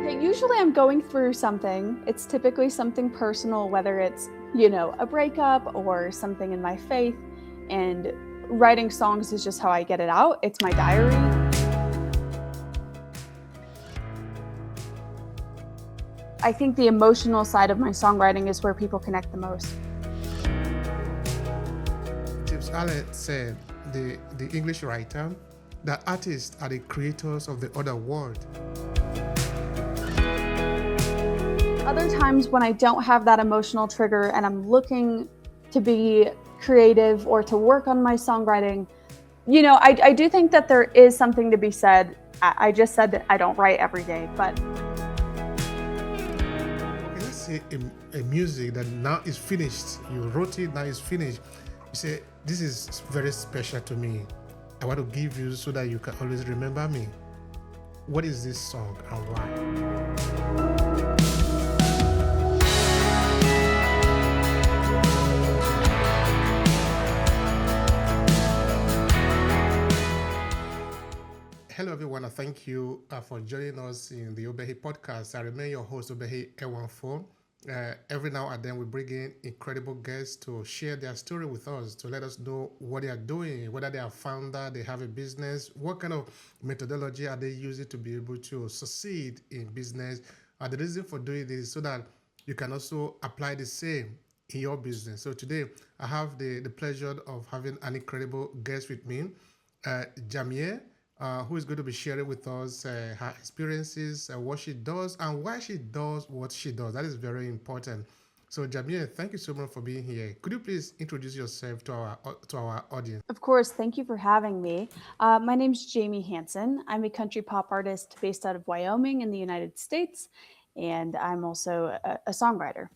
Yeah, usually I'm going through something. It's typically something personal, whether it's, a breakup or something in my faith. And writing songs is just how I get it out. It's my diary. I think the emotional side of my songwriting is where people connect the most. James Allen said, the English writer, that artists are the creators of the other world. Other times when I don't have that emotional trigger and I'm looking to be creative or to work on my songwriting, I do think that there is something to be said. I just said that I don't write every day, but Okay, let's say a music that now is finished. You wrote it, now it's finished. You say, this is very special to me. I want to give you so that you can always remember me. What is this song and why? Hello, everyone, and thank you for joining us in the Obehi Podcast. I remain your host, Obehi Ewanfo. Every now and then, we bring in incredible guests to share their story with us, to let us know what they are doing, whether they are founder, they have a business, what kind of methodology are they using to be able to succeed in business. The reason for doing this is so that you can also apply the same in your business. So today, I have the pleasure of having an incredible guest with me, Jamie, who is going to be sharing with us her experiences, what she does, and why she does what she does. That is very important. So, Jamie, thank you so much for being here. Could you please introduce yourself to our audience? of course, thank you for having me. My name's Jamie Hansen. I'm a country pop artist based out of Wyoming in the United States, and I'm also a songwriter.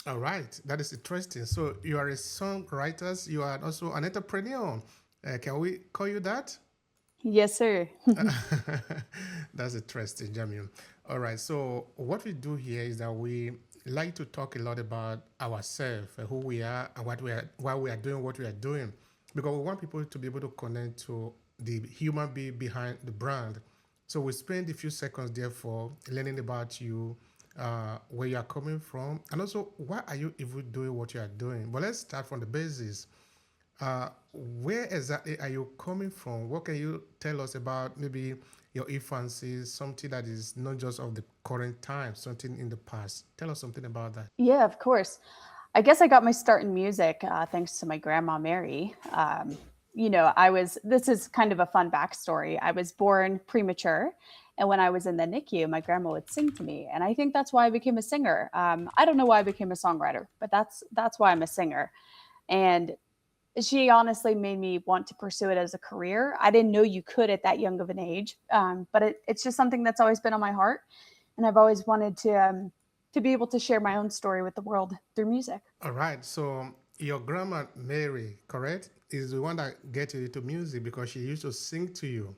All right, that is interesting. So, you are a songwriter. You are also an entrepreneur. Can we call you that? Yes, sir. That's interesting, Jamie. All right. So what we do here is that we like to talk a lot about ourselves, who we are, and why we are doing what we are doing, because we want people to be able to connect to the human being behind the brand. So we spend a few seconds, therefore, learning about you, where you are coming from, and also why are you even doing what you are doing. But let's start from the basis. Where exactly are you coming from? What can you tell us about maybe your infancy, something that is not just of the current time, something in the past? Tell us something about that. Yeah, of course. I guess I got my start in music thanks to my grandma Mary. This is kind of a fun backstory. I was born premature. And when I was in the NICU, my grandma would sing to me. And I think that's why I became a singer. I don't know why I became a songwriter, but that's why I'm a singer. And she honestly made me want to pursue it as a career. I didn't know you could at that young of an age, but it's just something that's always been on my heart, and I've always wanted to be able to share my own story with the world through music. All right. So your grandma Mary, correct, is the one that get you into music because she used to sing to you,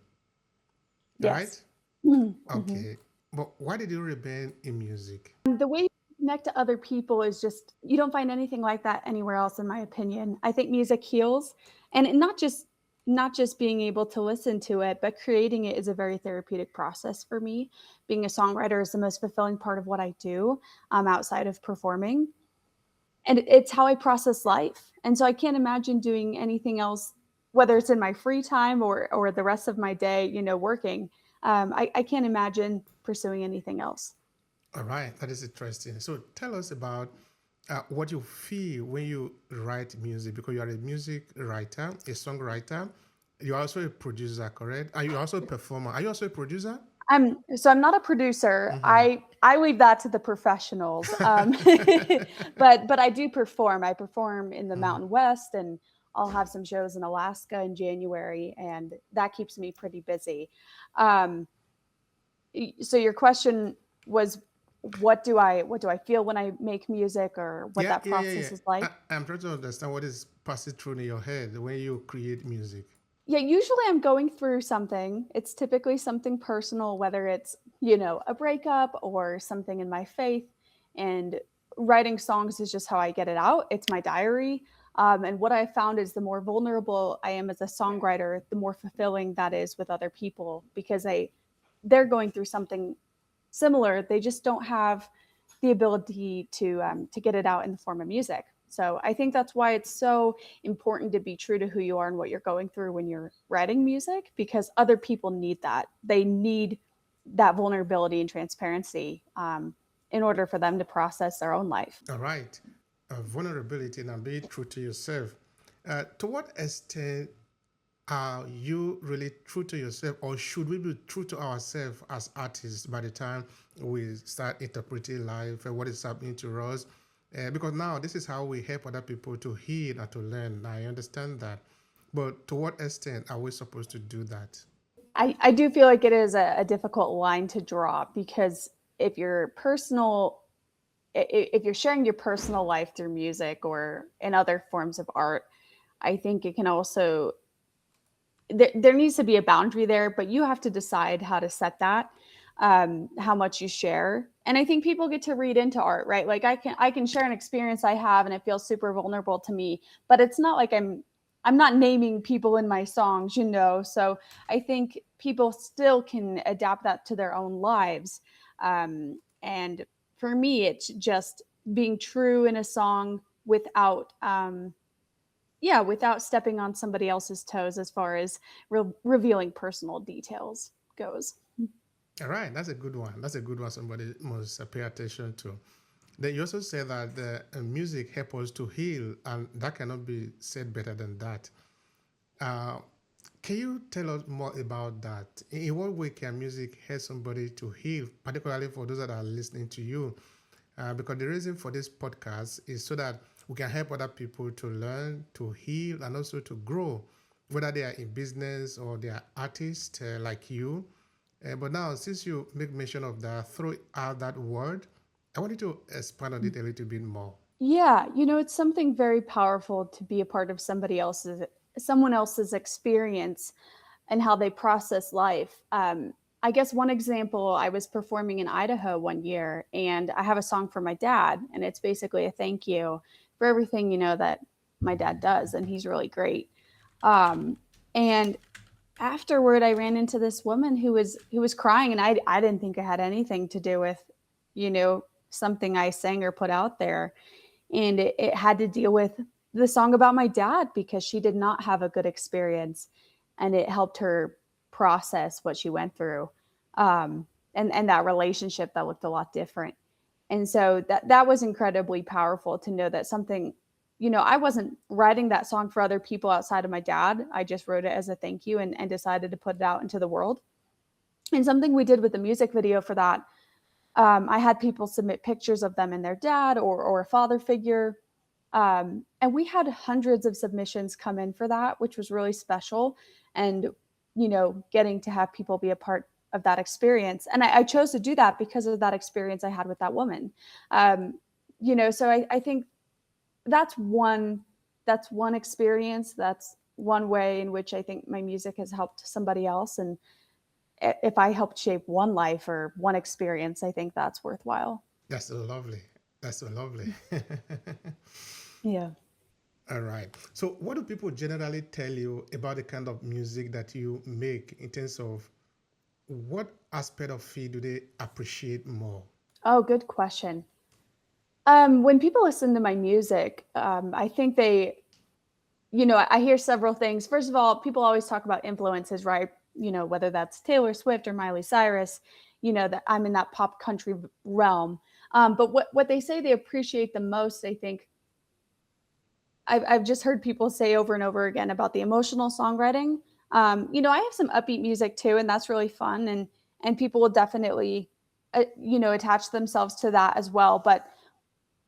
right? Yes. Mm-hmm. Okay. But why did you remain in music? The way you connect to other people is just you don't find anything like that anywhere else, in my opinion. I think music heals, and not just being able to listen to it, but creating it is a very therapeutic process for me. Being a songwriter is the most fulfilling part of what I do, outside of performing, and it's how I process life. And so I can't imagine doing anything else, whether it's in my free time or the rest of my day, working. I can't imagine pursuing anything else. All right, that is interesting. So tell us about what you feel when you write music, because you are a music writer, a songwriter. You're also a producer, correct? Are you also a performer? Are you also a producer? I'm not a producer. Mm-hmm. I leave that to the professionals. But I do perform. I perform in the Mm-hmm. Mountain West, and I'll have some shows in Alaska in January, and that keeps me pretty busy. Um, so your question was, what do I feel when I make music, or what Yeah, that yeah, yeah, yeah. process is like? I'm trying to understand what is passing through in your head when you create music. Yeah, usually I'm going through something. It's typically something personal, whether it's, a breakup or something in my faith. And writing songs is just how I get it out. It's my diary. And what I found is the more vulnerable I am as a songwriter, the more fulfilling that is with other people, because they're going through something similar. They just don't have the ability to get it out in the form of music. So I think that's why it's so important to be true to who you are and what you're going through when you're writing music, because other people need that. They need that vulnerability and transparency in order for them to process their own life. All right. Vulnerability and being true to yourself. To what extent are you really true to yourself, or should we be true to ourselves as artists by the time we start interpreting life and what is happening to us? Because now this is how we help other people to heal and to learn. I understand that. But to what extent are we supposed to do that? I do feel like it is a difficult line to draw, because if you're personal, if you're sharing your personal life through music or in other forms of art, I think it can also, there needs to be a boundary there, but you have to decide how to set that, how much you share. And I think people get to read into art, right? Like I can share an experience I have and it feels super vulnerable to me, but it's not like I'm not naming people in my songs, you know? So I think people still can adapt that to their own lives. And for me, it's just being true in a song without, without stepping on somebody else's toes as far as revealing personal details goes. All right, that's a good one. That's a good one. Somebody must pay attention to. Then you also say that the music helps us to heal, and that cannot be said better than that. Uh, can you tell us more about that? In what way can music help somebody to heal, particularly for those that are listening to you? Because the reason for this podcast is so that we can help other people to learn, to heal, and also to grow, whether they are in business or they are artists like you. But now, since you make mention of that, throw out that word, I want you to expand on it a little bit more. Yeah, it's something very powerful to be a part of someone else's experience and how they process life. I guess one example, I was performing in Idaho one year, and I have a song for my dad, and it's basically a thank you for everything that my dad does, and he's really great. And afterward, I ran into this woman who was crying, and I didn't think it had anything to do with something I sang or put out there, and it had to deal with the song about my dad, because she did not have a good experience, and it helped her process what she went through, and that relationship that looked a lot different. And so that was incredibly powerful to know that something, I wasn't writing that song for other people outside of my dad. I just wrote it as a thank you, and decided to put it out into the world. And something we did with the music video for that, I had people submit pictures of them and their dad or a father figure. And we had hundreds of submissions come in for that, which was really special. And, getting to have people be a part of that experience. And I chose to do that because of that experience I had with that woman. So I think that's one experience. That's one way in which I think my music has helped somebody else. And if I helped shape one life or one experience, I think that's worthwhile. That's so lovely. That's so lovely. Yeah. All right. So, what do people generally tell you about the kind of music that you make in terms of what aspect of it do they appreciate more? Oh, good question. When people listen to my music, I think I hear several things. First of all, people always talk about influences, right? Whether that's Taylor Swift or Miley Cyrus, that I'm in that pop country realm. But what they say they appreciate the most, I think, I've just heard people say over and over again about the emotional songwriting. I have some upbeat music too, and that's really fun, and people will definitely, attach themselves to that as well. But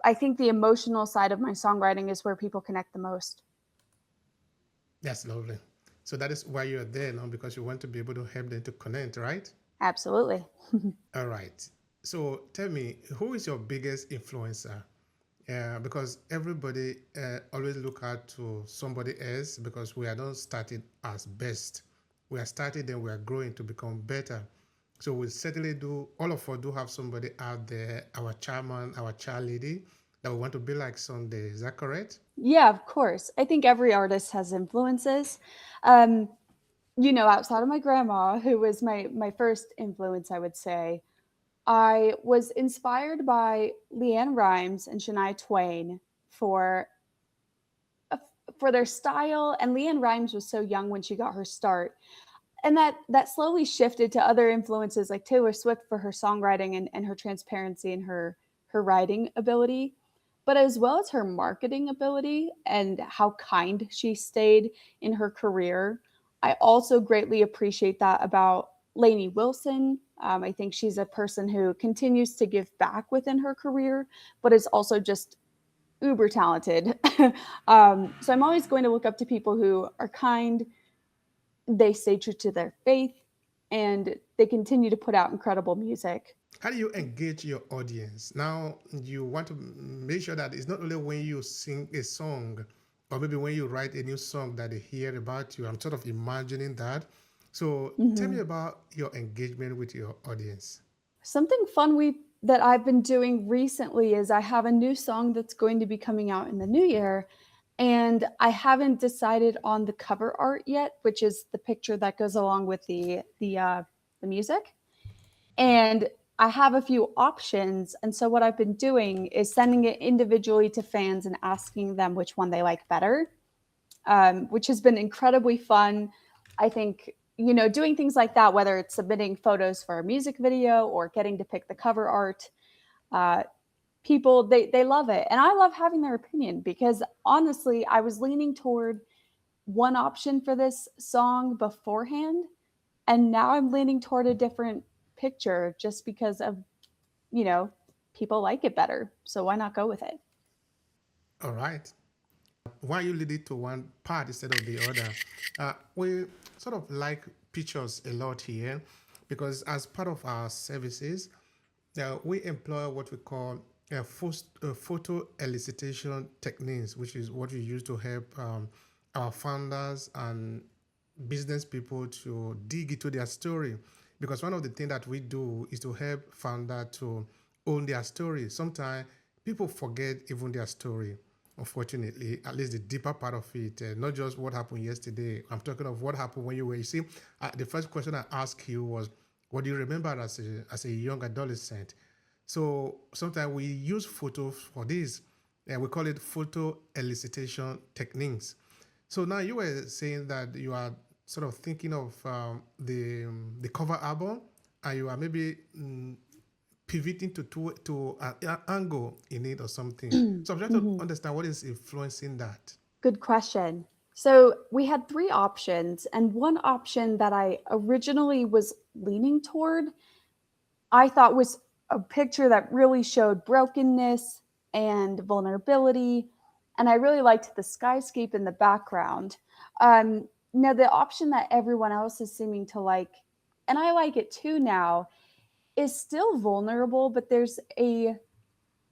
I think the emotional side of my songwriting is where people connect the most. That's lovely. So that is why you're there now, because you want to be able to help them to connect, right? Absolutely. All right. So tell me, who is your biggest influencer? Because everybody always look out to somebody else, because we are not started as best. We are started, then we are growing to become better. So we certainly do, all of us do have somebody out there, our chairman, our chairlady, that we want to be like someday. Is that correct? Yeah, of course. I think every artist has influences. Outside of my grandma, who was my first influence, I would say, I was inspired by Leanne Rimes and Shania Twain for for their style. And Leanne Rimes was so young when she got her start, and that slowly shifted to other influences like Taylor Swift for her songwriting and her transparency and her writing ability, but as well as her marketing ability and how kind she stayed in her career. I also greatly appreciate that about Lainey Wilson. I think she's a person who continues to give back within her career, but is also just uber talented. So I'm always going to look up to people who are kind, they stay true to their faith, and they continue to put out incredible music. How do you engage your audience? Now, you want to make sure that it's not only when you sing a song or maybe when you write a new song that they hear about you. I'm sort of imagining that. So tell me Mhm. about your engagement with your audience. Something fun we that I've been doing recently is I have a new song that's going to be coming out in the new year, and I haven't decided on the cover art yet, which is the picture that goes along with the music. And I have a few options, and so what I've been doing is sending it individually to fans and asking them which one they like better, which has been incredibly fun. I think, doing things like that, whether it's submitting photos for a music video or getting to pick the cover art, uh, people, they love it. And I love having their opinion because honestly, I was leaning toward one option for this song beforehand. And now I'm leaning toward a different picture just because of, you know, people like it better. So why not go with it? All right. Why you lead it to one part instead of the other? We sort of like pictures a lot here because as part of our services, we employ what we call photo elicitation techniques, which is what we use to help our founders and business people to dig into their story. Because one of the things that we do is to help founder to own their story. Sometimes people forget even their story. Unfortunately, at least the deeper part of it, not just what happened yesterday. I'm talking of what happened when you were. You see, the first question I asked you was, "What do you remember as a young adolescent?" So sometimes we use photos for this, and we call it photo elicitation techniques. So now you were saying that you are sort of thinking of the cover album, and you are maybe pivoting to an angle in it or something. So I'm trying to Mhm. understand what is influencing that. Good question. So we had three options, and one option that I originally was leaning toward, I thought was a picture that really showed brokenness and vulnerability. And I really liked the skyscape in the background. Now, the option that everyone else is seeming to like, and I like it too now, is still vulnerable, but there's a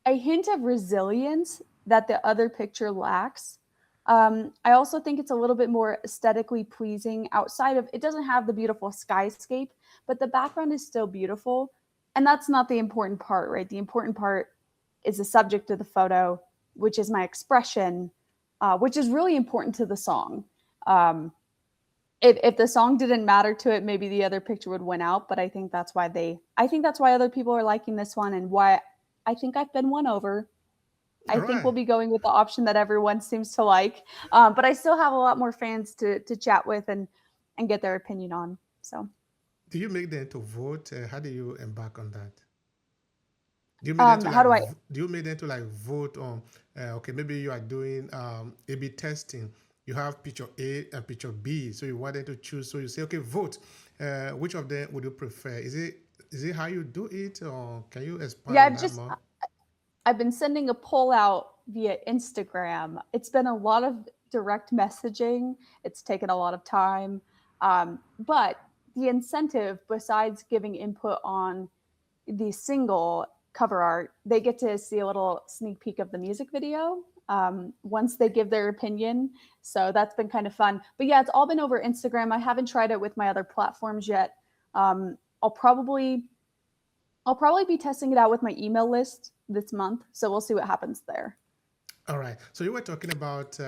hint of resilience that the other picture lacks. I also think it's a little bit more aesthetically pleasing outside of it doesn't have the beautiful skyscape, but the background is still beautiful. And that's not the important part, right? The important part is the subject of the photo, which is my expression, which is really important to the song. Um, if the song didn't matter to it, maybe the other picture would win out. But I think that's why other people are liking this one and why I think I've been won over. I All think right. we'll be going with the option that everyone seems to like. But I still have a lot more fans to chat with and get their opinion on. So Do you make them to vote? How do you embark on that? Do you make them to how like? do I? Do you make them to like vote on? Okay, maybe you are doing A/B testing. You have picture A and picture B, so you want them to choose. So you say, okay, vote. Which of them would you prefer? Is it how you do it, or can you expand Yeah, on that more? I've been sending a poll out via Instagram. It's been a lot of direct messaging. It's taken a lot of time. But the incentive, besides giving input on the single cover art, they get to see a little sneak peek of the music video once they give their opinion. So that's been kind of fun. But yeah, it's all been over Instagram. I haven't tried it with my other platforms yet. Um, I'll probably I'll probably be testing it out with my email list this month. So we'll see what happens there. All right. So you were talking about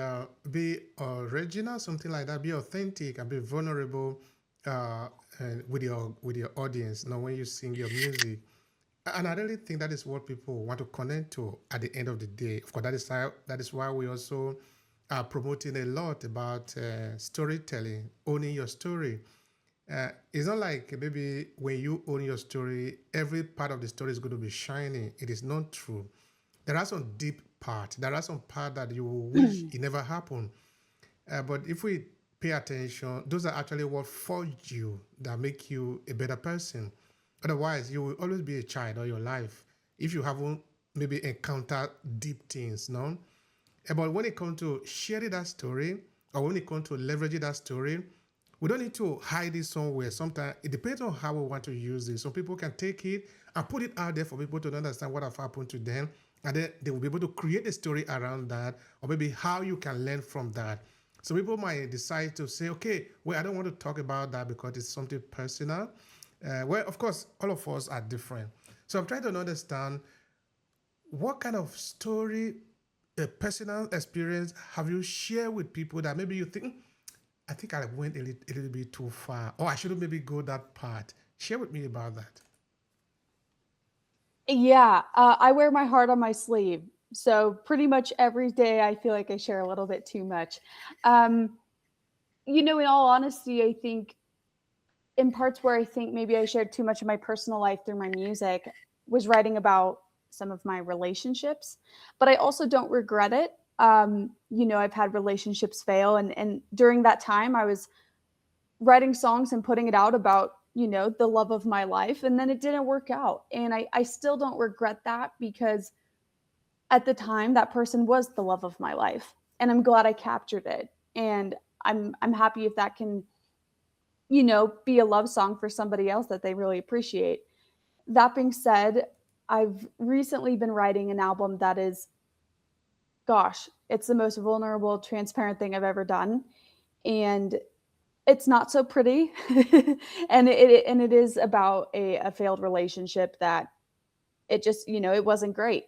be original, something like that. Be authentic and be vulnerable uh, and with your audience. Now, when you sing your music, And I really think that is what people want to connect to at the end of the day. Of course, that is why we also are promoting a lot about storytelling, owning your story. It's not like maybe when you own your story, every part of the story is going to be shining. It is not true. There are some deep parts. There are some parts that you wish it never happened. But if we pay attention, those are actually what forge you, that make you a better person. Otherwise, you will always be a child all your life if you haven't maybe encountered deep things, no? But when it comes to sharing that story, or when it comes to leveraging that story, we don't need to hide it somewhere. Sometimes it depends on how we want to use it. Some people can take it and put it out there for people to understand what have happened to them, and then they will be able to create a story around that, or maybe how you can learn from that. So people might decide to say, okay, well, I don't want to talk about that because it's something personal. Well, of course, all of us are different. So I'm trying to understand what kind of story, a personal experience have you shared with people that maybe you think, I think I went a little bit too far, or I shouldn't maybe go that part. Share with me about that. Yeah, I wear my heart on my sleeve. So pretty much every day I feel like I share a little bit too much. Um, in all honesty, I think in parts where I think maybe I shared too much of my personal life through my music was writing about some of my relationships, but I also don't regret it. I've had relationships fail, and during that time, I was writing songs and putting it out about the love of my life, and then it didn't work out, and I still don't regret that because at the time that person was the love of my life, and I'm glad I captured it, and I'm happy if that can be a love song for somebody else that they really appreciate. That being said, I've recently been writing an album that is, gosh, it's the most vulnerable, transparent thing I've ever done. And it's not so pretty. And it is about a failed relationship that it just, it wasn't great.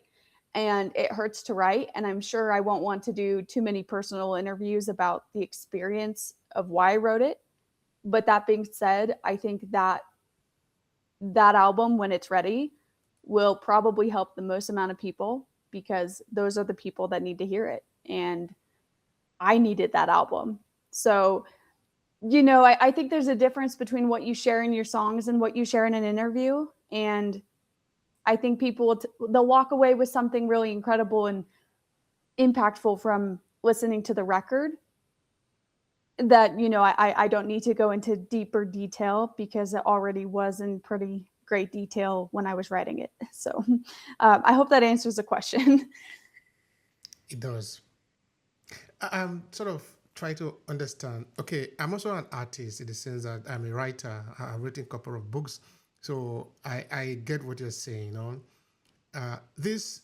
And it hurts to write. And I'm sure I won't want to do too many personal interviews about the experience of why I wrote it. But that being said, I think that album, when it's ready, will probably help the most amount of people because those are the people that need to hear it. And I needed that album. So, I think there's a difference between what you share in your songs and what you share in an interview. And I think people, they'll walk away with something really incredible and impactful from listening to the record that I don't need to go into deeper detail because it already was in pretty great detail when I was writing it. So I hope that answers the question. It does. I'm sort of trying to understand. Okay, I'm also an artist in the sense that I'm a writer. I've written a couple of books, so I get what you're saying. This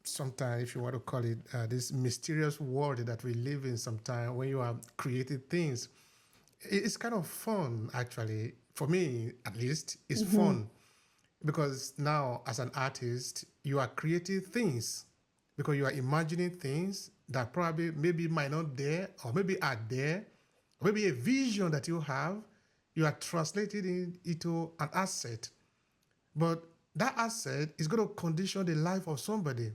sometimes, if you want to call it, this mysterious world that we live in, sometimes when you are creating things, it's kind of fun actually. For me, at least, it's Mm-hmm. fun because now as an artist you are creating things because you are imagining things that probably maybe might not there or maybe are there, or maybe a vision that you have, you are translating it into an asset, but that asset is going to condition the life of somebody.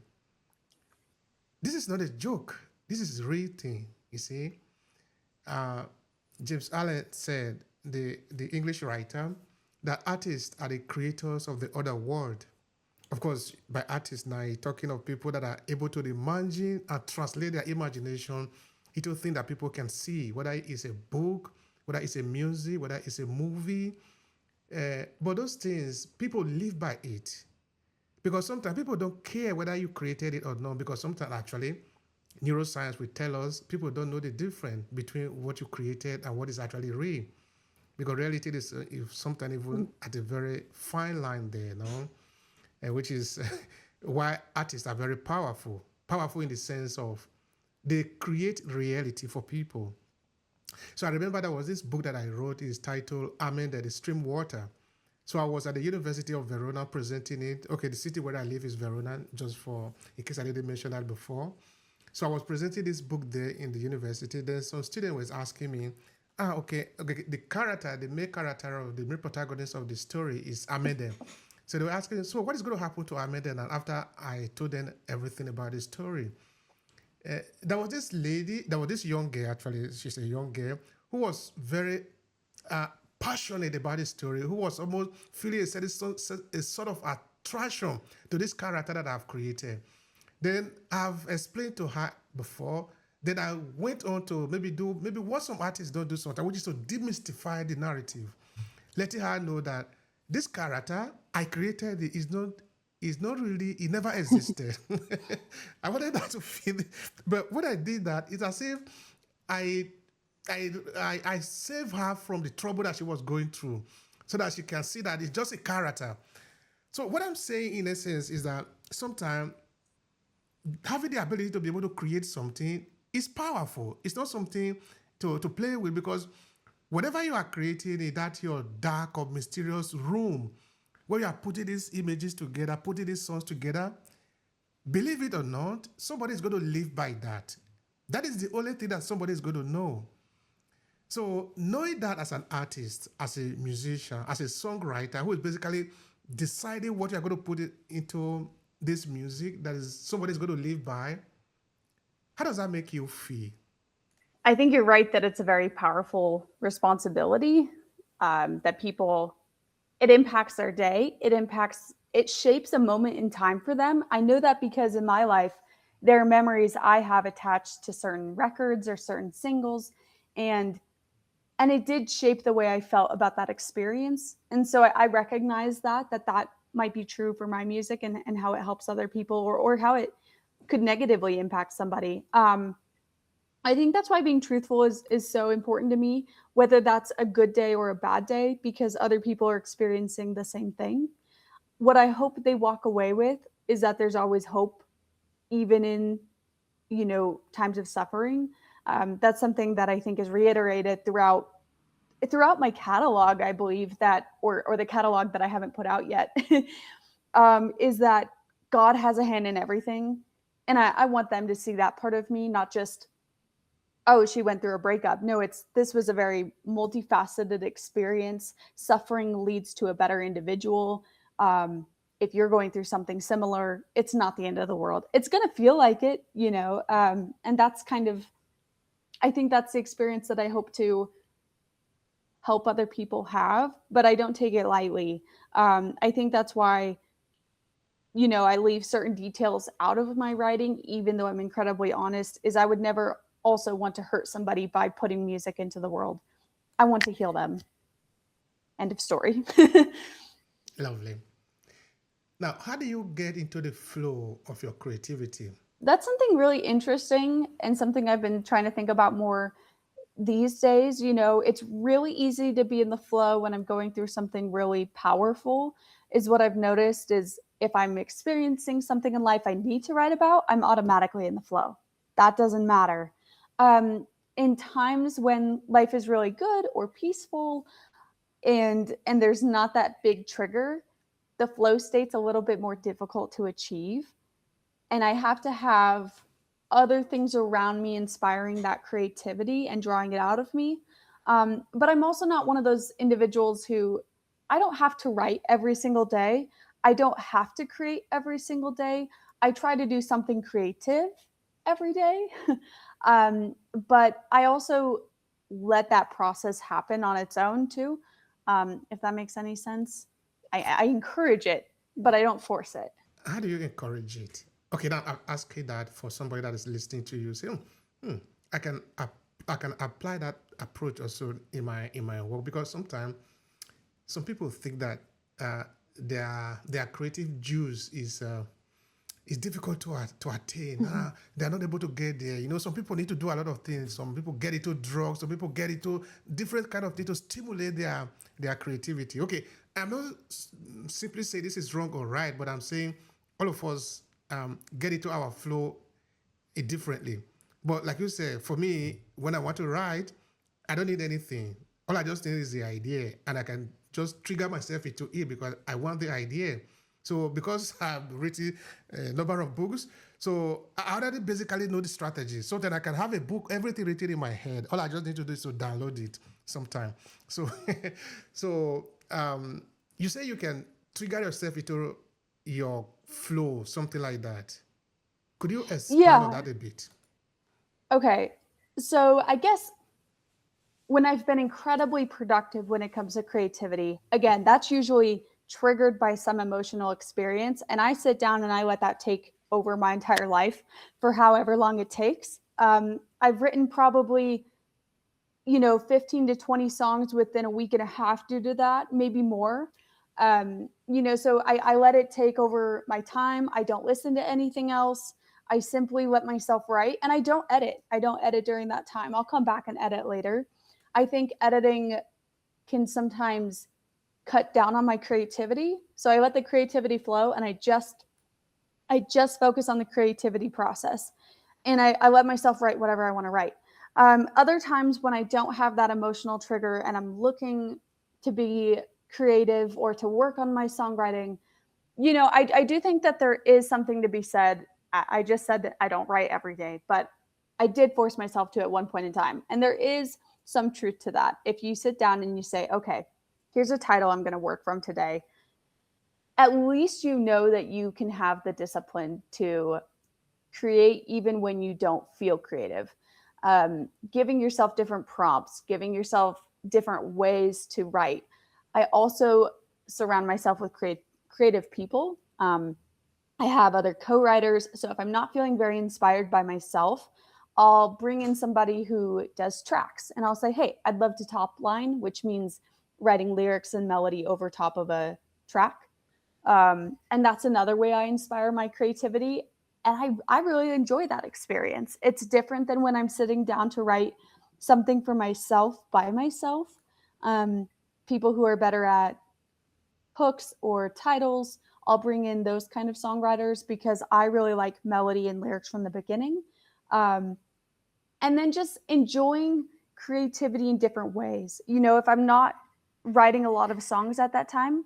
This is not a joke, this is a real thing, you see. uh, James Allen said, the English writer, that artists are the creators of the other world. Of course, by artists now, he's talking of people that are able to imagine and translate their imagination into things that people can see, whether it's a book, whether it's a music, whether it's a movie. But those things, people live by it. Because sometimes people don't care whether you created it or not, because sometimes actually neuroscience will tell us people don't know the difference between what you created and what is actually real. Because reality is if sometimes even at a very fine line there, no? Which is why artists are very powerful. Powerful in the sense of they create reality for people. So I remember there was this book that I wrote, is titled Amen the Stream Water. So I was at the University of Verona presenting it. Okay, the city where I live is Verona, just for in case I didn't mention that before. So I was presenting this book there in the university. Then some student was asking me, okay, the main character of the main protagonist of the story is Amede. So they were asking, so what is going to happen to Ahmed? And after I told them everything about the story, there was this lady, there was this young girl, actually, she's a young girl, who was very uh, passionate about the story, who was almost feeling a sort of attraction to this character that I've created. Then I've explained to her before. Then I went on to maybe what some artists don't do sometimes, which is to demystify the narrative, letting her know that this character I created is not really, it never existed. I wanted her to feel it. But when I did that, it's as if I I saved her from the trouble that she was going through so that she can see that it's just a character. So what I'm saying in essence is that sometimes having the ability to be able to create something is powerful. It's not something to play with, because whatever you are creating in that your dark or mysterious room where you are putting these images together, putting these songs together, believe it or not, somebody is going to live by that. That is the only thing that somebody is going to know. So knowing that as an artist, as a musician, as a songwriter who is basically deciding what you're going to put it into this music that is somebody's going to live by, how does that make you feel? I think you're right that it's a very powerful responsibility, that people, it impacts their day. It shapes a moment in time for them. I know that because in my life, there are memories I have attached to certain records or certain singles. And it did shape the way I felt about that experience. And so I recognize that might be true for my music, and how it helps other people, or how it could negatively impact somebody. I think that's why being truthful is so important to me, whether that's a good day or a bad day, because other people are experiencing the same thing. What I hope they walk away with is that there's always hope, even in, times of suffering. That's something that I think is reiterated throughout my catalog. I believe that, or the catalog that I haven't put out yet, is that God has a hand in everything, and I want them to see that part of me, not just, oh, she went through a breakup. No, this was a very multifaceted experience. Suffering leads to a better individual. If you're going through something similar, it's not the end of the world. It's going to feel like it, and that's kind of, I think that's the experience that I hope to help other people have, but I don't take it lightly. I think that's why, I leave certain details out of my writing, even though I'm incredibly honest, is I would never also want to hurt somebody by putting music into the world. I want to heal them. End of story. Lovely. Now, how do you get into the flow of your creativity? That's something really interesting, and something I've been trying to think about more these days. It's really easy to be in the flow when I'm going through something really powerful, is what I've noticed. Is if I'm experiencing something in life I need to write about, I'm automatically in the flow. That doesn't matter. In times when life is really good or peaceful, and there's not that big trigger, the flow state's a little bit more difficult to achieve, and I have to have other things around me inspiring that creativity and drawing it out of me. But I'm also not one of those individuals who, I don't have to write every single day. I don't have to create every single day. I try to do something creative every day. But I also let that process happen on its own too, if that makes any sense. I encourage it, but I don't force it. How do you encourage it? Okay, now I'm asking that for somebody that is listening to you. Say, hmm, I can I can apply that approach also in my work, because sometimes some people think that their creative juice is difficult to attain. They're not able to get there. Some people need to do a lot of things. Some people get into drugs. Some people get into different kind of things to stimulate their creativity. Okay, I'm not simply saying this is wrong or right, but I'm saying all of us get into our flow differently. But like you said, for me, when I want to write, I don't need anything. All I just need is the idea, and I can just trigger myself into it because I want the idea. So because I've written a number of books, so I already basically know the strategy. So then I can have a book, everything written in my head. All I just need to do is to download it sometime. So, so you say you can trigger yourself into your flow, something like that. Could you expand on Yeah. that a bit? Okay. So I guess when I've been incredibly productive when it comes to creativity, again, that's usually triggered by some emotional experience. And I sit down and I let that take over my entire life for however long it takes. I've written probably, 15 to 20 songs within a week and a half due to that, maybe more. So I let it take over my time. I don't listen to anything else. I simply let myself write and I don't edit. I don't edit during that time. I'll come back and edit later. I think editing can sometimes cut down on my creativity. So I let the creativity flow and I just focus on the creativity process. And I let myself write whatever I want to write. Other times when I don't have that emotional trigger and I'm looking to be creative or to work on my songwriting, I do think that there is something to be said. I just said that I don't write every day, but I did force myself to at one point in time. And there is some truth to that. If you sit down and you say, okay, here's a title I'm going to work from today, at least you know that you can have the discipline to create even when you don't feel creative. Giving yourself different prompts, giving yourself different ways to write. I also surround myself with creative people. I have other co-writers. So if I'm not feeling very inspired by myself, I'll bring in somebody who does tracks and I'll say, hey, I'd love to top line, which means writing lyrics and melody over top of a track. And that's another way I inspire my creativity. And I really enjoy that experience. It's different than when I'm sitting down to write something for myself by myself. Um, People who are better at hooks or titles, I'll bring in those kind of songwriters because I really like melody and lyrics from the beginning. Um, and then just enjoying creativity in different ways. If I'm not writing a lot of songs at that time,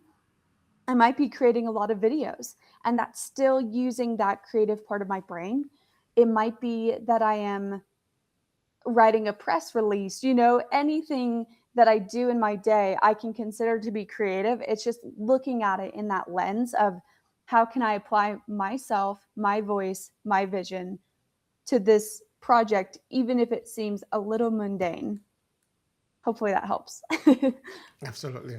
I might be creating a lot of videos, and that's still using that creative part of my brain. It might be that I am writing a press release, anything that I do in my day, I can consider to be creative. It's just looking at it in that lens of how can I apply myself, my voice, my vision to this project, even if it seems a little mundane. Hopefully that helps. Absolutely.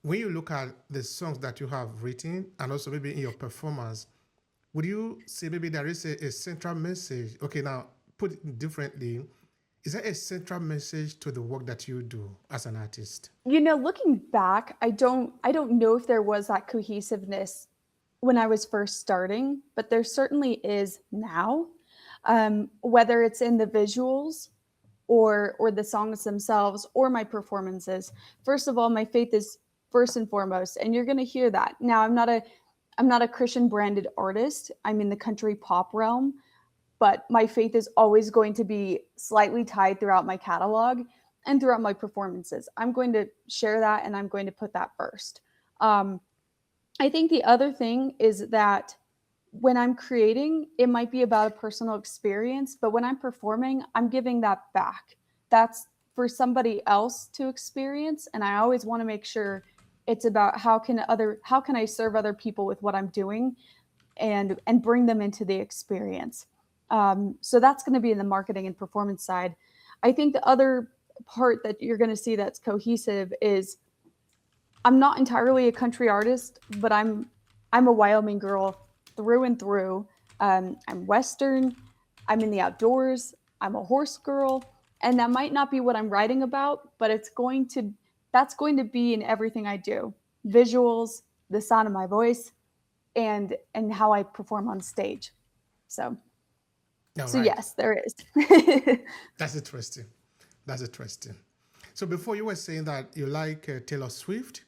When you look at the songs that you have written and also maybe in your performance, would you say maybe there is a central message? Okay, now put it differently. Is there a central message to the work that you do as an artist? Looking back, I don't know if there was that cohesiveness when I was first starting, but there certainly is now. Whether it's in the visuals or the songs themselves or my performances. First of all, my faith is first and foremost, and you're going to hear that. Now, I'm not a Christian branded artist. I'm in the country pop realm, but my faith is always going to be slightly tied throughout my catalog and throughout my performances. I'm going to share that and I'm going to put that first. Um, I think the other thing is that when I'm creating, it might be about a personal experience, but when I'm performing, I'm giving that back. That's for somebody else to experience, and I always want to make sure it's about how can I serve other people with what I'm doing and bring them into the experience. So that's going to be in the marketing and performance side. I think the other part that you're going to see that's cohesive is I'm not entirely a country artist, but I'm a Wyoming girl through and through. I'm Western. I'm in the outdoors. I'm a horse girl, and that might not be what I'm writing about, but that's going to be in everything I do. Visuals, the sound of my voice, and how I perform on stage. So All so right. yes, there is. That's interesting. That's interesting. So before you were saying that you like Taylor Swift,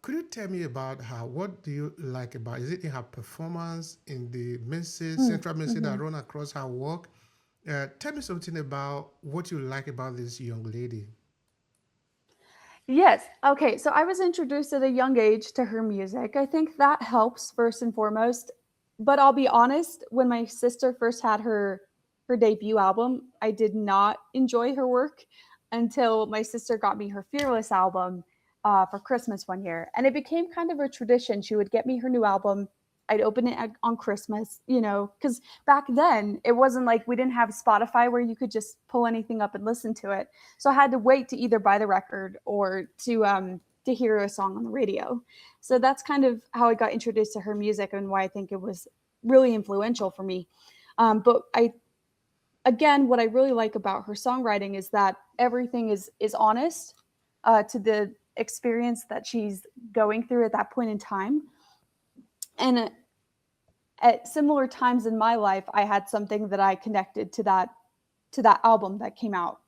could you tell me about her? What do you like about? Is it in her performance, in the message, central message that Mhm. run across her work? Tell me something about what you like about this young lady. Yes. Okay. So I was introduced at a young age to her music. I think that helps first and foremost. But I'll be honest, when my sister first had her debut album, I did not enjoy her work until my sister got me her Fearless album. for Christmas one year. And it became kind of a tradition. She would get me her new album. I'd open it on Christmas, because back then it wasn't like we didn't have Spotify where you could just pull anything up and listen to it. So I had to wait to either buy the record or to hear a song on the radio. So that's kind of how I got introduced to her music and why I think it was really influential for me. But what I really like about her songwriting is that everything is honest to the experience that she's going through at that point in time. And at similar times in my life, I had something that I connected to that album that came out.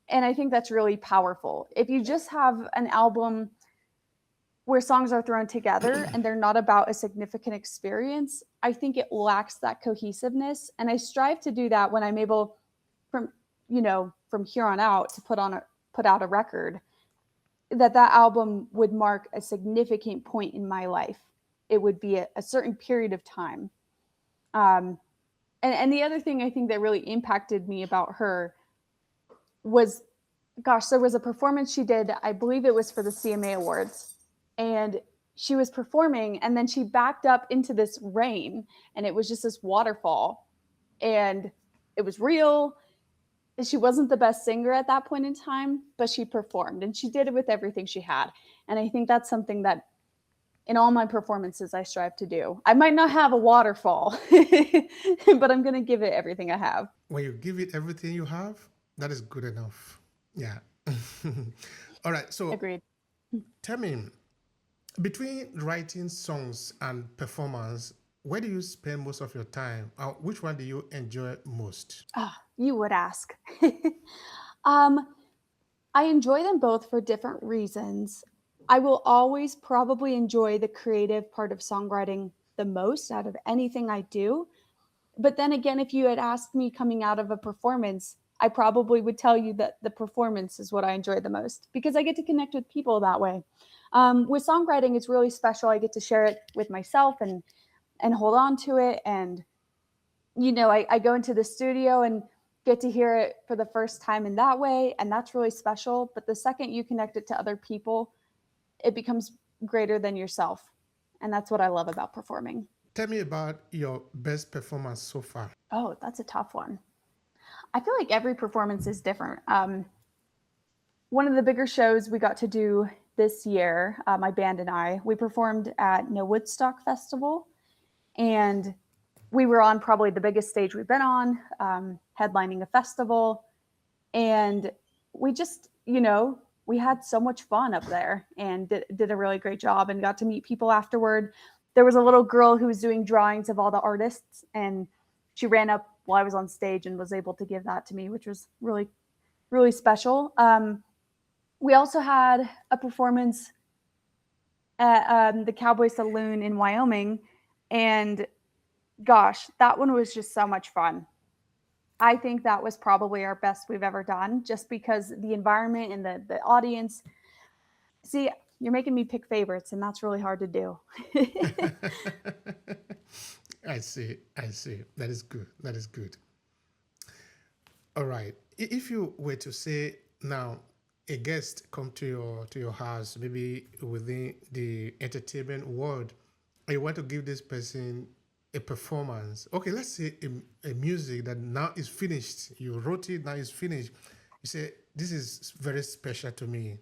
And I think that's really powerful. If you just have an album where songs are thrown together and they're not about a significant experience, I think it lacks that cohesiveness. And I strive to do that when I'm able from here on out to put out a record, that album would mark a significant point in my life. It would be a certain period of time. And the other thing I think that really impacted me about her was, there was a performance she did, I believe it was for the CMA Awards, and she was performing and then she backed up into this rain and it was just this waterfall and it was real. She wasn't the best singer at that point in time, but she performed and she did it with everything she had. And I think that's something that in all my performances I strive to do. I might not have a waterfall, but I'm going to give it everything I have. When you give it everything you have, that is good enough. Yeah. All right. So Agreed. tell me, between writing songs and performance, where do you spend most of your time? Which one do you enjoy most? You would ask. I enjoy them both for different reasons. I will always probably enjoy the creative part of songwriting the most out of anything I do. But then again, if you had asked me coming out of a performance, I probably would tell you that the performance is what I enjoy the most because I get to connect with people that way. With songwriting, it's really special. I get to share it with myself and hold on to it. And, I go into the studio and get to hear it for the first time in that way. And that's really special. But the second you connect it to other people, it becomes greater than yourself. And that's what I love about performing. Tell me about your best performance so far. Oh, that's a tough one. I feel like every performance is different. One of the bigger shows we got to do this year, my band and I, we performed at No Woodstock Festival. And we were on probably the biggest stage we've been on, headlining a festival. And we just, we had so much fun up there and did a really great job and got to meet people afterward. There was a little girl who was doing drawings of all the artists, and she ran up while I was on stage and was able to give that to me, which was really, really special. We also had a performance at the Cowboy Saloon in Wyoming, and gosh, that one was just so much fun. I think that was probably our best we've ever done, just because the environment and the audience. See, you're making me pick favorites, and that's really hard to do. I see. That is good. All right. If you were to say now, a guest come to your house, maybe within the entertainment world, and you want to give this person a performance. Okay, let's say a music that now is finished. You wrote it, now it's finished. You say, this is very special to me.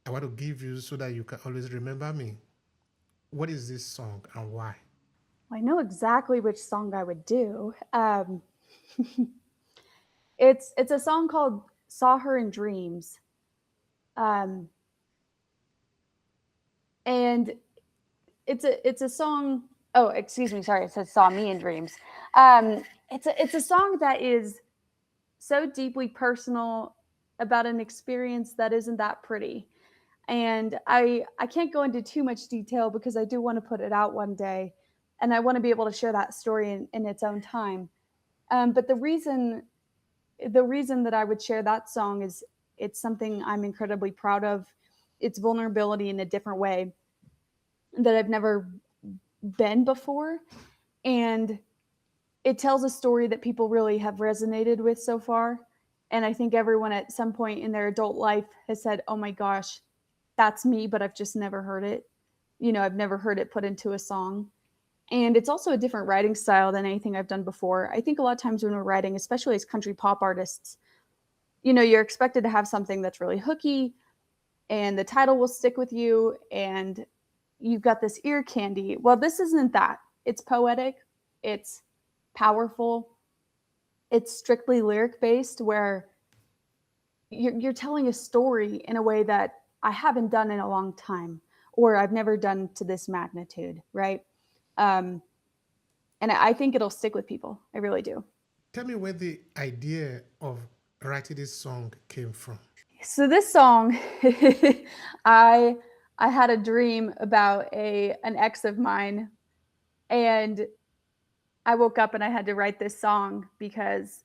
I want to give you so that you can always remember me. What is this song and why? I know exactly which song I would do. It's a song called Saw Her in Dreams. And it's a song. Oh, excuse me. Sorry. It says Saw Me in Dreams. It's a song that is so deeply personal about an experience that isn't that pretty. And I can't go into too much detail because I do want to put it out one day. And I want to be able to share that story in its own time. But the reason that I would share that song is it's something I'm incredibly proud of. It's vulnerability in a different way that I've never been before. And it tells a story that people really have resonated with so far. And I think everyone at some point in their adult life has said, oh my gosh, that's me, but I've just never heard it. I've never heard it put into a song. And it's also a different writing style than anything I've done before. I think a lot of times when we're writing, especially as country pop artists, you're expected to have something that's really hooky and the title will stick with you and you've got this ear candy. Well, this isn't that. It's poetic, it's powerful, it's strictly lyric based, where you're telling a story in a way that I haven't done in a long time, or I've never done to this magnitude, right? And I think it'll stick with people. I really do. Tell me where the idea of writing this song came from. So this song, I had a dream about an ex of mine, and I woke up and I had to write this song because,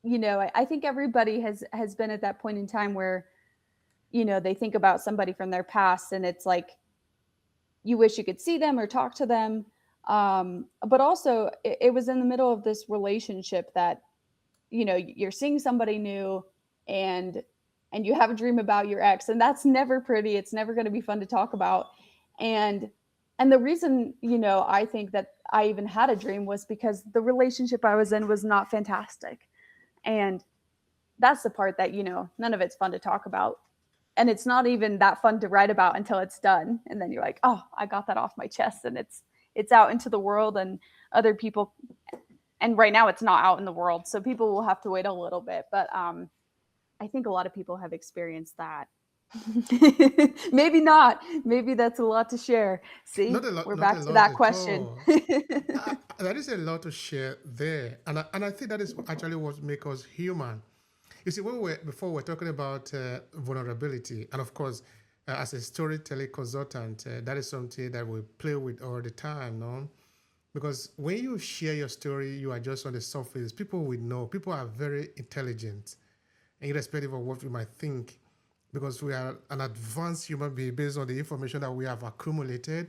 I think everybody has been at that point in time where, they think about somebody from their past and it's like, you wish you could see them or talk to them. But also it was in the middle of this relationship that, you're seeing somebody new and you have a dream about your ex, and that's never pretty. It's never going to be fun to talk about. And the reason, I think that I even had a dream was because the relationship I was in was not fantastic. And that's the part that, none of it's fun to talk about. And it's not even that fun to write about until it's done. And then you're like, oh, I got that off my chest, and it's out into the world and other people. And right now it's not out in the world, so people will have to wait a little bit. But I think a lot of people have experienced that. Maybe not. Maybe that's a lot to share. See, we're Not back a to lot that at question. all. There is a lot to share there, and I think that is actually what makes us human. You see, before we're talking about vulnerability, and of course, as a storytelling consultant, that is something that we play with all the time, no? Because when you share your story, you are just on the surface. People will know. People are very intelligent, irrespective of what we might think, because we are an advanced human being based on the information that we have accumulated.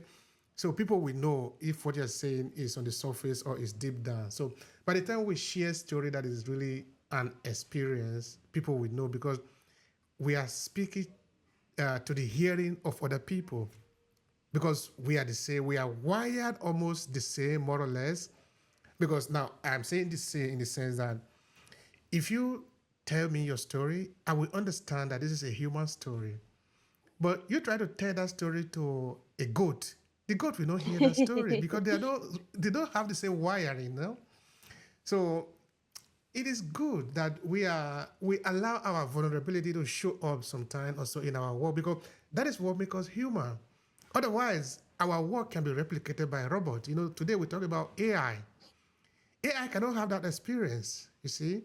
So people will know if what you're saying is on the surface or is deep down. So by the time we share a story that is really an experience, people will know, because we are speaking to the hearing of other people, because we are the same. We are wired almost the same, more or less. Because now I'm saying the same in the sense that if you tell me your story, I will understand that this is a human story. But you try to tell that story to a goat, the goat will not hear that story because they don't have the same wiring, no? So it is good that we allow our vulnerability to show up sometime also in our work, because that is what makes us human. Otherwise, our work can be replicated by a robot. Today we talk about AI. AI cannot have that experience, you see?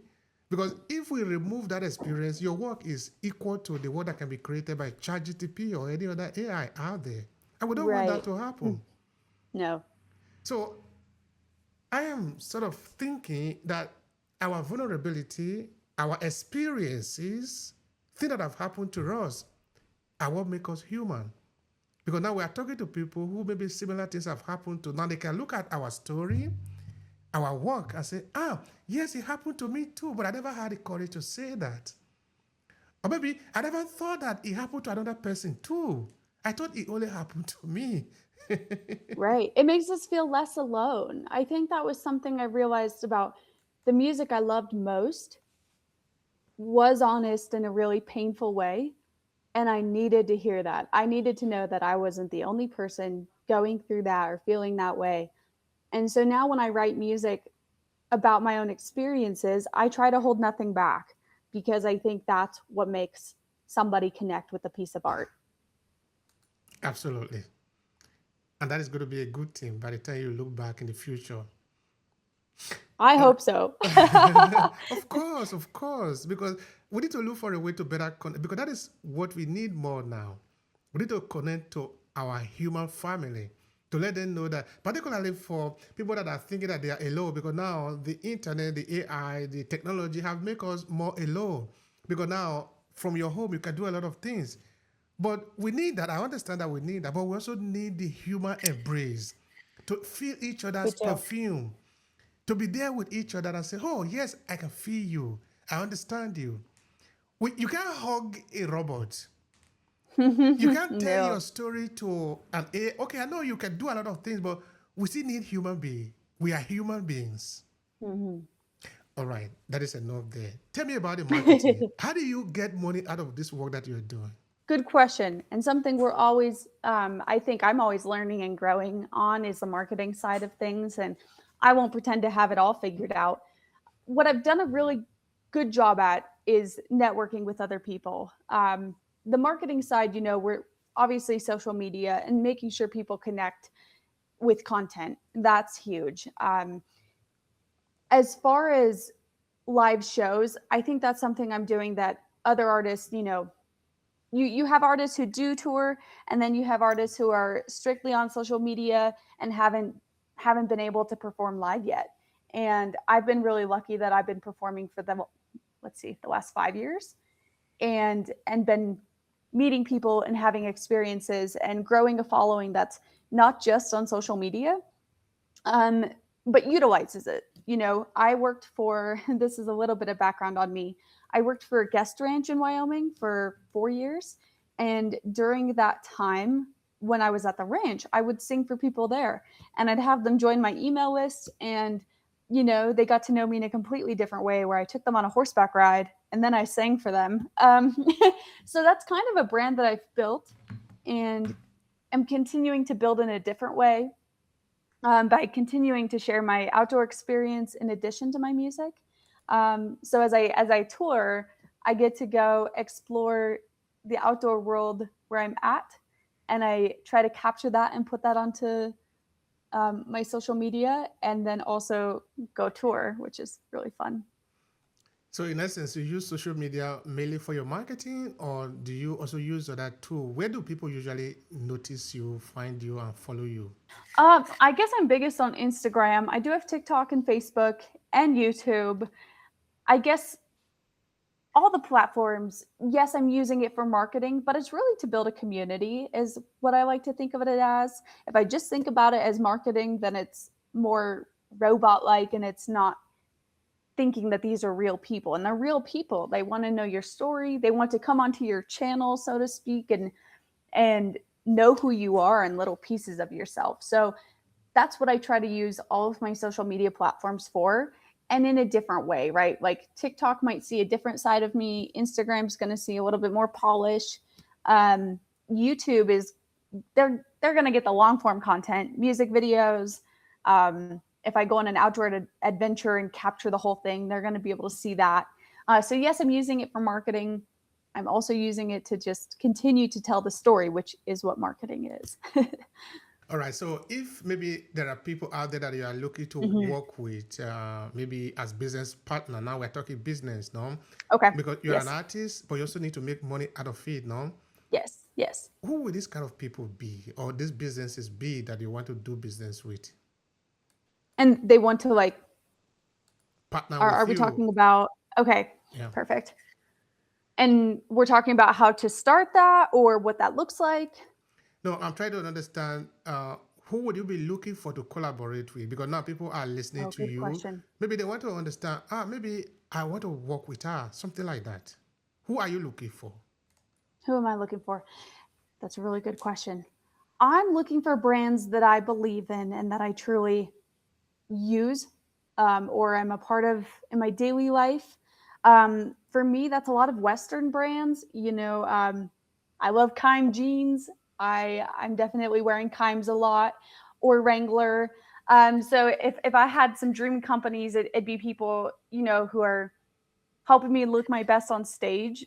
Because if we remove that experience, your work is equal to the work that can be created by ChatGPT or any other AI out there. And we don't want that Right. to happen. No. So I am sort of thinking that our vulnerability, our experiences, things that have happened to us are what make us human. Because now we are talking to people who maybe similar things have happened to. Now they can look at our story, our work, and say, yes, it happened to me too, but I never had the courage to say that. Or maybe I never thought that it happened to another person too. I thought it only happened to me. Right. It makes us feel less alone. I think that was something I realized about the music I loved most was honest in a really painful way. And I needed to hear that. I needed to know that I wasn't the only person going through that or feeling that way. And so now when I write music about my own experiences, I try to hold nothing back, because I think that's what makes somebody connect with a piece of art. Absolutely. And that is going to be a good thing by the time you look back in the future. I Uh, hope so. of course, because we need to look for a way to better connect, because that is what we need more now. We need to connect to our human family, to let them know that, particularly for people that are thinking that they are alone, because now the internet, the AI, the technology have made us more alone. Because now from your home, you can do a lot of things. But we need that. I understand that we need that, but we also need the human embrace, to feel each Me other's too. perfume, to be there with each other and say, oh, yes, I can feel you. I understand you. You can't hug a robot. You can't tell No. your story to an A. Okay, I know you can do a lot of things, but we still need human beings. We are human beings. Mhm. All right, that is enough there. Tell me about the marketing. How do you get money out of this work that you're doing? Good question. And something we're always, I think I'm always learning and growing on is the marketing side of things. And I won't pretend to have it all figured out. What I've done a really good job at is networking with other people. The marketing side, we're obviously social media and making sure people connect with content. That's huge. As far as live shows, I think that's something I'm doing that other artists, you have artists who do tour, and then you have artists who are strictly on social media and haven't been able to perform live yet. And I've been really lucky that I've been performing for them, let's see, the last 5 years, and been meeting people and having experiences and growing a following that's not just on social media, um, but utilizes it. I worked for, this is a little bit of background on me. I worked for a guest ranch in Wyoming for 4 years. And during that time, when I was at the ranch, I would sing for people there, and I'd have them join my email list. And, they got to know me in a completely different way where I took them on a horseback ride and then I sang for them. So that's kind of a brand that I've built and am continuing to build in a different way, by continuing to share my outdoor experience in addition to my music. So as I tour, I get to go explore the outdoor world where I'm at, and I try to capture that and put that onto my social media, and then also go tour, which is really fun. So, in essence, you use social media mainly for your marketing, or do you also use other tool? Where do people usually notice you, find you, and follow you? I guess I'm biggest on Instagram. I do have TikTok and Facebook and YouTube. I guess all the platforms, yes, I'm using it for marketing, but it's really to build a community, is what I like to think of it as. If I just think about it as marketing, then it's more robot like, and it's not thinking that these are real people. And they're real people. They want to know your story. They want to come onto your channel, so to speak, and know who you are and little pieces of yourself. So that's what I try to use all of my social media platforms for, and in a different way, right? Like TikTok might see a different side of me. Instagram's going to see a little bit more polish. YouTube is, they're going to get the long form content, music videos. If I go on an outdoor adventure and capture the whole thing, they're going to be able to see that. So yes, I'm using it for marketing. I'm also using it to just continue to tell the story, which is what marketing is. All right. So, if maybe there are people out there that you are looking to Mhm. work with, maybe as business partner, now we're talking business, no? Okay. Because you're an Yes. artist, but you also need to make money out of it, no? Yes. Yes. Who would these kind of people be, or these businesses be that you want to do business with? And they want to like, Partner are with we you. talking about, okay, Yeah. perfect. And we're talking about how to start that or what that looks like. No, I'm trying to understand who would you be looking for to collaborate with? Because now people are listening Oh, to good you. question. Maybe they want to understand, maybe I want to work with her, something like that. Who are you looking for? Who am I looking for? That's a really good question. I'm looking for brands that I believe in and that I truly use, or I'm a part of in my daily life. For me, that's a lot of Western brands. I love Kime jeans. I'm definitely wearing Kimes a lot, or Wrangler. So if I had some dream companies, it'd be people who are helping me look my best on stage.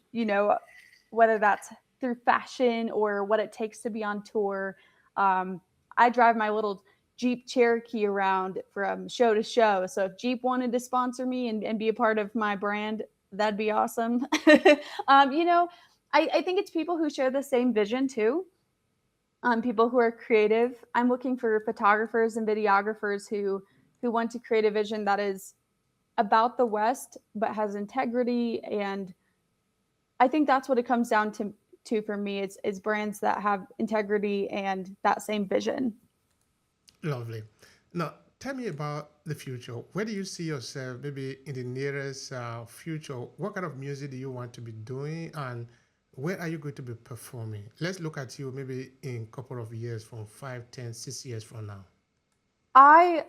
Whether that's through fashion or what it takes to be on tour. Um, I drive my little Jeep Cherokee around from show to show. So if Jeep wanted to sponsor me and be a part of my brand, that'd be awesome. um, you know, I think it's people who share the same vision too. People who are creative. I'm looking for photographers and videographers who want to create a vision that is about the West but has integrity. And I think that's what it comes down to for me. It's brands that have integrity and that same vision. Lovely. Now, tell me about the future. Where do you see yourself, maybe in the nearest future? What kind of music do you want to be doing, and where are you going to be performing? Let's look at you maybe in a couple of years, from 5, 10, 6 years from now. I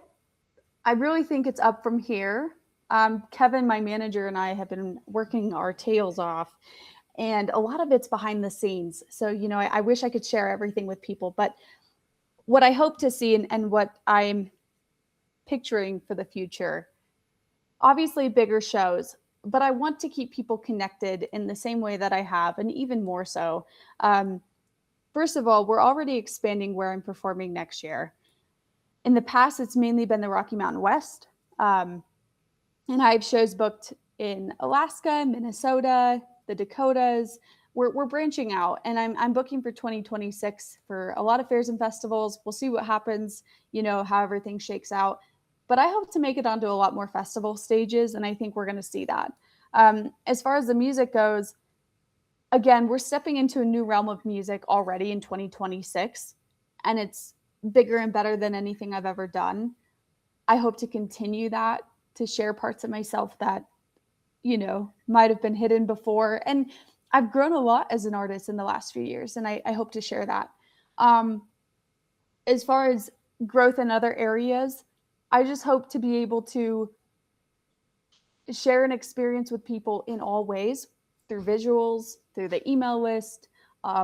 I really think it's up from here. Kevin, my manager, and I have been working our tails off, and a lot of it's behind the scenes. So, I wish I could share everything with people, but what I hope to see and what I'm picturing for the future, obviously bigger shows, but I want to keep people connected in the same way that I have, and even more so. Um, First of all, we're already expanding where I'm performing next year. In the past, it's mainly been the Rocky Mountain West. Um, and I have shows booked in Alaska, Minnesota, the Dakotas. We're branching out, and I'm booking for 2026 for a lot of fairs and festivals. We'll see what happens, how everything shakes out. But I hope to make it onto a lot more festival stages, and I think we're going to see that. As far as the music goes, again, we're stepping into a new realm of music already in 2026, and it's bigger and better than anything I've ever done. I hope to continue that, to share parts of myself that, might have been hidden before. And I've grown a lot as an artist in the last few years, and I hope to share that. Um, as far as growth in other areas, I just hope to be able to share an experience with people in all ways, through visuals, through the email list.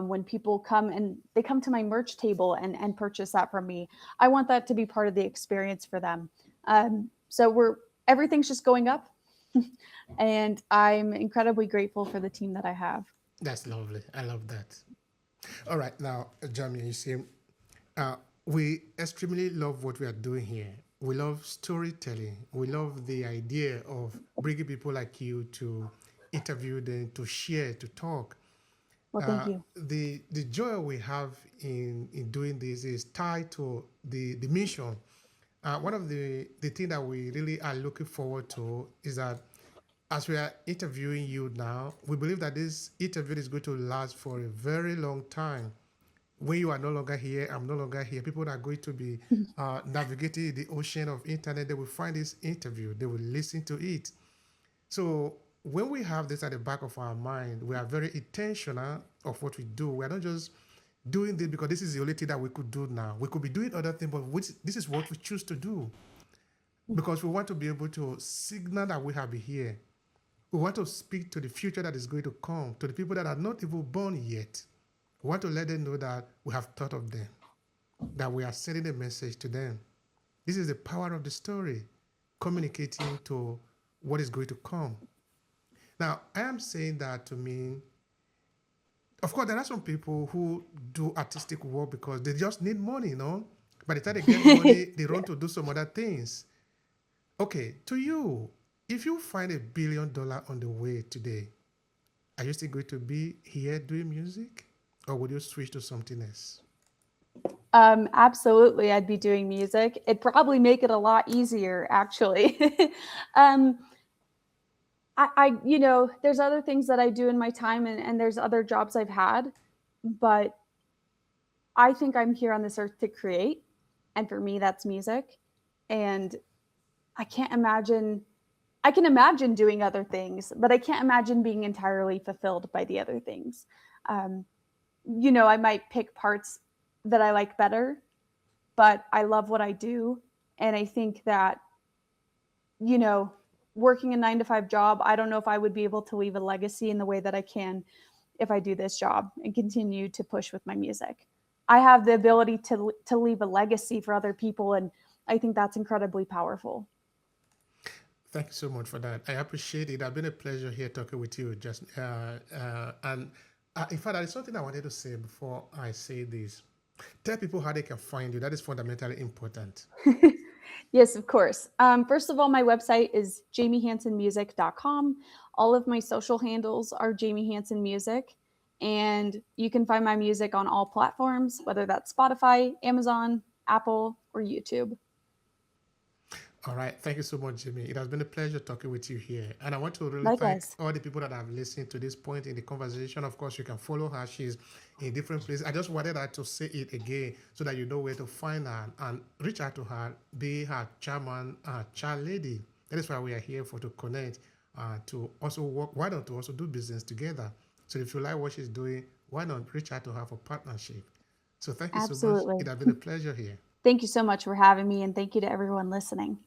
When people come and they come to my merch table and purchase that from me, I want that to be part of the experience for them. So everything's just going up, and I'm incredibly grateful for the team that I have. That's lovely. I love that. All right, now, Jamie, you see, uh, we extremely love what we are doing here. We love storytelling. We love the idea of bringing people like you to interview them, to share, to talk. Well, thank you. The joy we have in doing this is tied to the mission. One of the thing that we really are looking forward to is that as we are interviewing you now, we believe that this interview is going to last for a very long time. When you are no longer here, I'm no longer here. People are going to be navigating the ocean of internet. They will find this interview. They will listen to it. So when we have this at the back of our mind, we are very intentional of what we do. We are not just doing this because this is the only thing that we could do now. We could be doing other things, but this is what we choose to do because we want to be able to signal that we have been here. We want to speak to the future that is going to come, to the people that are not even born yet. We want to let them know that we have thought of them, that we are sending a message to them. This is the power of the story, communicating to what is going to come. Now, I am saying that to mean, of course, there are some people who do artistic work because they just need money, By the time they get money, they run to do some other things. Okay, to you, if you find $1 billion on the way today, are you still going to be here doing music? Or would you switch to something else? Absolutely, I'd be doing music. It'd probably make it a lot easier, actually. um, there's other things that I do in my time, and there's other jobs I've had, but I think I'm here on this earth to create. And for me, that's music. And I can't imagine, I can imagine doing other things, but I can't imagine being entirely fulfilled by the other things. Um, I might pick parts that I like better, but I love what I do. And I think that, working a 9 to 5 job, I don't know if I would be able to leave a legacy in the way that I can if I do this job and continue to push with my music. I have the ability to leave a legacy for other people, and I think that's incredibly powerful. Thank you so much for that. I appreciate it. It's been a pleasure here talking with you. In fact, there is something I wanted to say before I say this. Tell people how they can find you. That is fundamentally important. Yes, of course. First of all, my website is jamiehansenmusic.com. All of my social handles are Jamie Hansen Music. And you can find my music on all platforms, whether that's Spotify, Amazon, Apple, or YouTube. All right. Thank you so much, Jimmy. It has been a pleasure talking with you here. And I want to really thank Likewise. all the people that have listened to this point in the conversation. Of course, you can follow her. She's in different places. I just wanted her to say it again so that you know where to find her and reach out to her, be her chairman, child lady. That is why we are here to connect, to also work. Why don't we also do business together? So if you like what she's doing, why not reach out to her for partnership? So thank you so much. Absolutely. It has been a pleasure here. Thank you so much for having me, and thank you to everyone listening.